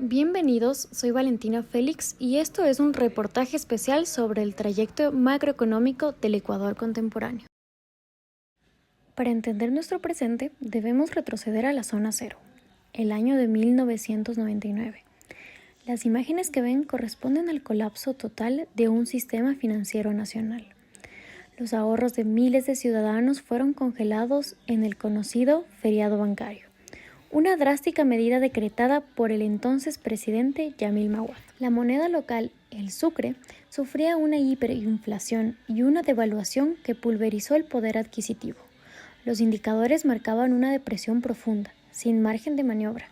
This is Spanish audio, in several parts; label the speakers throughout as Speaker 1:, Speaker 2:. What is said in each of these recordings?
Speaker 1: Bienvenidos, soy Valentina Félix y esto es un reportaje especial sobre el trayecto macroeconómico del Ecuador contemporáneo. Para entender nuestro presente, debemos retroceder a la zona cero, el año de 1999. Las imágenes que ven corresponden al colapso total de un sistema financiero nacional. Los ahorros de miles de ciudadanos fueron congelados en el conocido feriado bancario, una drástica medida decretada por el entonces presidente Yamil Maguad. La moneda local, el sucre, sufría una hiperinflación y una devaluación que pulverizó el poder adquisitivo. Los indicadores marcaban una depresión profunda, sin margen de maniobra.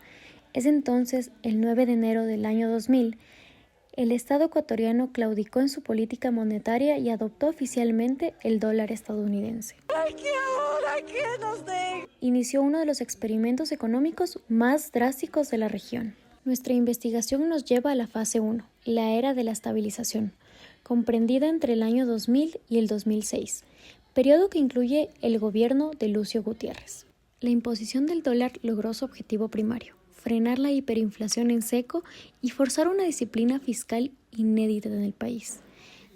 Speaker 1: Es entonces, el 9 de enero del año 2000, el Estado ecuatoriano claudicó en su política monetaria y adoptó oficialmente el dólar estadounidense. Inició uno de los experimentos económicos más drásticos de la región. Nuestra investigación nos lleva a la fase 1, la era de la estabilización, comprendida entre el año 2000 y el 2006, periodo que incluye el gobierno de Lucio Gutiérrez. La imposición del dólar logró su objetivo primario: frenar la hiperinflación en seco y forzar una disciplina fiscal inédita en el país.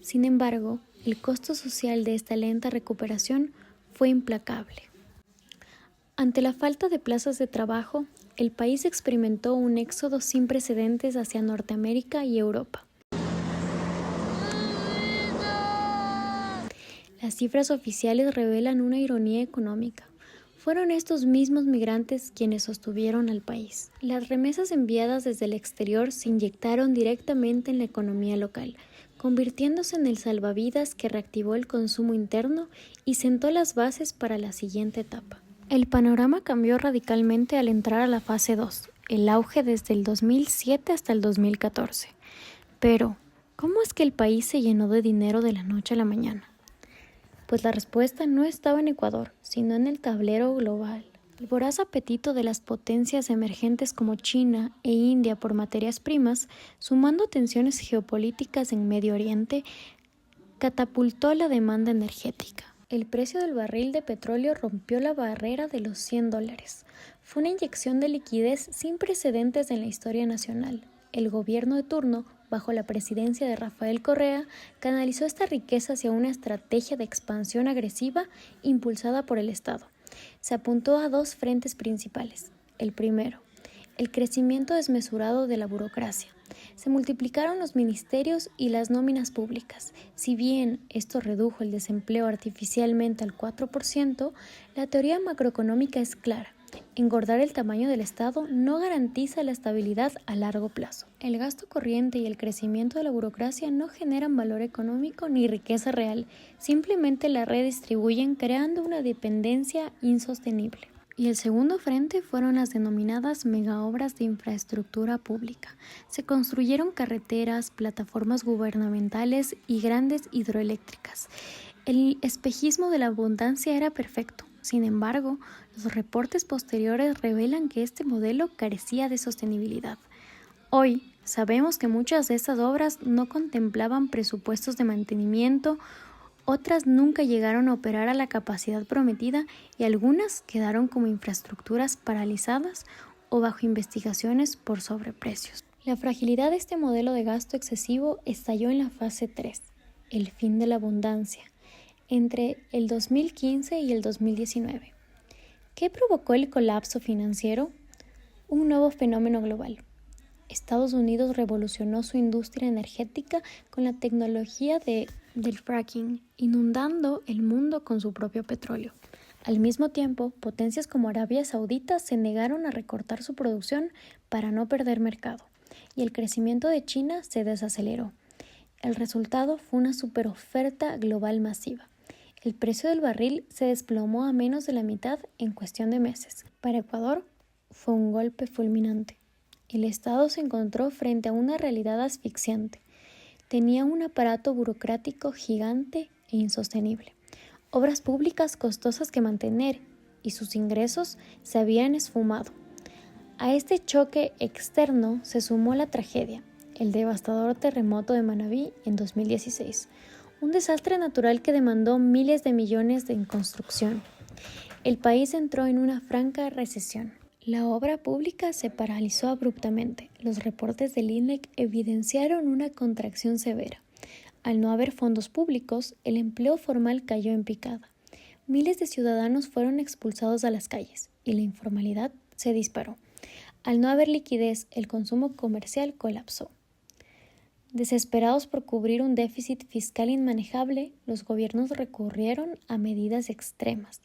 Speaker 1: Sin embargo, el costo social de esta lenta recuperación fue implacable. Ante la falta de plazas de trabajo, el país experimentó un éxodo sin precedentes hacia Norteamérica y Europa. Las cifras oficiales revelan una ironía económica. Fueron estos mismos migrantes quienes sostuvieron al país. Las remesas enviadas desde el exterior se inyectaron directamente en la economía local, convirtiéndose en el salvavidas que reactivó el consumo interno y sentó las bases para la siguiente etapa. El panorama cambió radicalmente al entrar a la fase 2, el auge desde el 2007 hasta el 2014. Pero, ¿cómo es que el país se llenó de dinero de la noche a la mañana? Pues la respuesta no estaba en Ecuador, sino en el tablero global. El voraz apetito de las potencias emergentes como China e India por materias primas, sumando tensiones geopolíticas en Medio Oriente, catapultó la demanda energética. El precio del barril de petróleo rompió la barrera de los $100. Fue una inyección de liquidez sin precedentes en la historia nacional. El gobierno de turno, bajo la presidencia de Rafael Correa, canalizó esta riqueza hacia una estrategia de expansión agresiva impulsada por el Estado. Se apuntó a dos frentes principales. El primero, el crecimiento desmesurado de la burocracia. Se multiplicaron los ministerios y las nóminas públicas. Si bien esto redujo el desempleo artificialmente al 4%, la teoría macroeconómica es clara: engordar el tamaño del Estado no garantiza la estabilidad a largo plazo. El gasto corriente y el crecimiento de la burocracia no generan valor económico ni riqueza real, simplemente la redistribuyen creando una dependencia insostenible. Y el segundo frente fueron las denominadas megaobras de infraestructura pública. Se construyeron carreteras, plataformas gubernamentales y grandes hidroeléctricas. El espejismo de la abundancia era perfecto. Sin embargo, los reportes posteriores revelan que este modelo carecía de sostenibilidad. Hoy sabemos que muchas de estas obras no contemplaban presupuestos de mantenimiento, otras nunca llegaron a operar a la capacidad prometida y algunas quedaron como infraestructuras paralizadas o bajo investigaciones por sobreprecios. La fragilidad de este modelo de gasto excesivo estalló en la fase 3, el fin de la abundancia, entre el 2015 y el 2019. ¿Qué provocó el colapso financiero? Un nuevo fenómeno global. Estados Unidos revolucionó su industria energética con la tecnología del fracking, inundando el mundo con su propio petróleo. Al mismo tiempo, potencias como Arabia Saudita se negaron a recortar su producción para no perder mercado, y el crecimiento de China se desaceleró. El resultado fue una superoferta global masiva. El precio del barril se desplomó a menos de la mitad en cuestión de meses. Para Ecuador fue un golpe fulminante. El Estado se encontró frente a una realidad asfixiante. Tenía un aparato burocrático gigante e insostenible, obras públicas costosas que mantener, y sus ingresos se habían esfumado. A este choque externo se sumó la tragedia, el devastador terremoto de Manabí en 2016, un desastre natural que demandó miles de millones en construcción. El país entró en una franca recesión. La obra pública se paralizó abruptamente. Los reportes del INEC evidenciaron una contracción severa. Al no haber fondos públicos, el empleo formal cayó en picada. Miles de ciudadanos fueron expulsados a las calles y la informalidad se disparó. Al no haber liquidez, el consumo comercial colapsó. Desesperados por cubrir un déficit fiscal inmanejable, los gobiernos recurrieron a medidas extremas: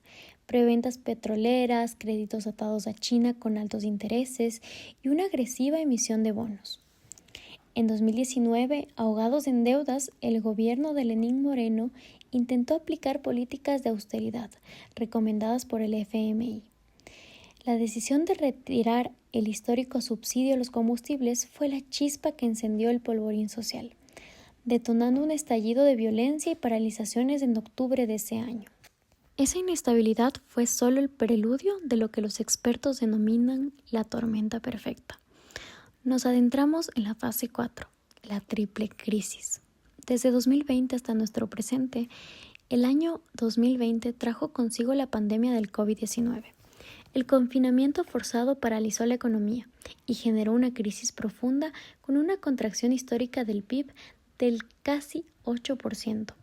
Speaker 1: preventas petroleras, créditos atados a China con altos intereses y una agresiva emisión de bonos. En 2019, ahogados en deudas, el gobierno de Lenín Moreno intentó aplicar políticas de austeridad recomendadas por el FMI. La decisión de retirar el histórico subsidio a los combustibles fue la chispa que encendió el polvorín social, detonando un estallido de violencia y paralizaciones en octubre de ese año. Esa inestabilidad fue solo el preludio de lo que los expertos denominan la tormenta perfecta. Nos adentramos en la fase 4, la triple crisis. Desde 2020 hasta nuestro presente, el año 2020 trajo consigo la pandemia del COVID-19. El confinamiento forzado paralizó la economía y generó una crisis profunda con una contracción histórica del PIB del casi 8%.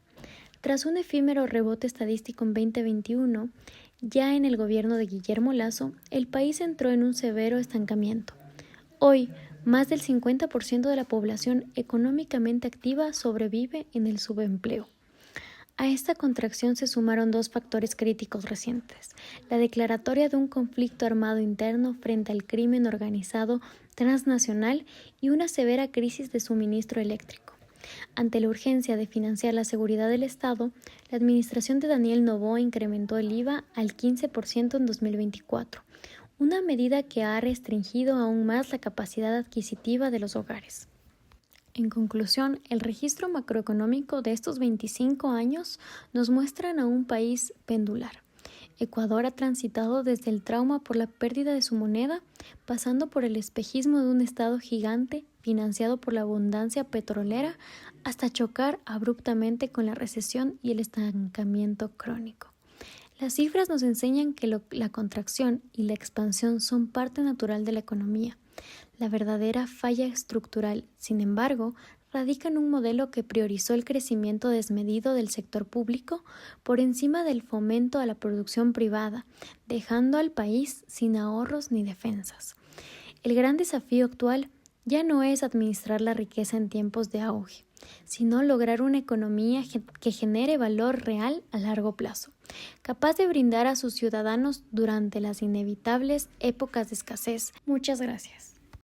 Speaker 1: Tras un efímero rebote estadístico en 2021, ya en el gobierno de Guillermo Lasso, el país entró en un severo estancamiento. Hoy, más del 50% de la población económicamente activa sobrevive en el subempleo. A esta contracción se sumaron dos factores críticos recientes: la declaratoria de un conflicto armado interno frente al crimen organizado transnacional y una severa crisis de suministro eléctrico. Ante la urgencia de financiar la seguridad del Estado, la administración de Daniel Noboa incrementó el IVA al 15% en 2024, una medida que ha restringido aún más la capacidad adquisitiva de los hogares. En conclusión, el registro macroeconómico de estos 25 años nos muestran a un país pendular. Ecuador ha transitado desde el trauma por la pérdida de su moneda, pasando por el espejismo de un Estado gigante financiado por la abundancia petrolera, hasta chocar abruptamente con la recesión y el estancamiento crónico. Las cifras nos enseñan que la contracción y la expansión son parte natural de la economía. La verdadera falla estructural, sin embargo, radica en un modelo que priorizó el crecimiento desmedido del sector público por encima del fomento a la producción privada, dejando al país sin ahorros ni defensas. El gran desafío actual ya no es administrar la riqueza en tiempos de auge, sino lograr una economía que genere valor real a largo plazo, capaz de brindar a sus ciudadanos durante las inevitables épocas de escasez. Muchas gracias.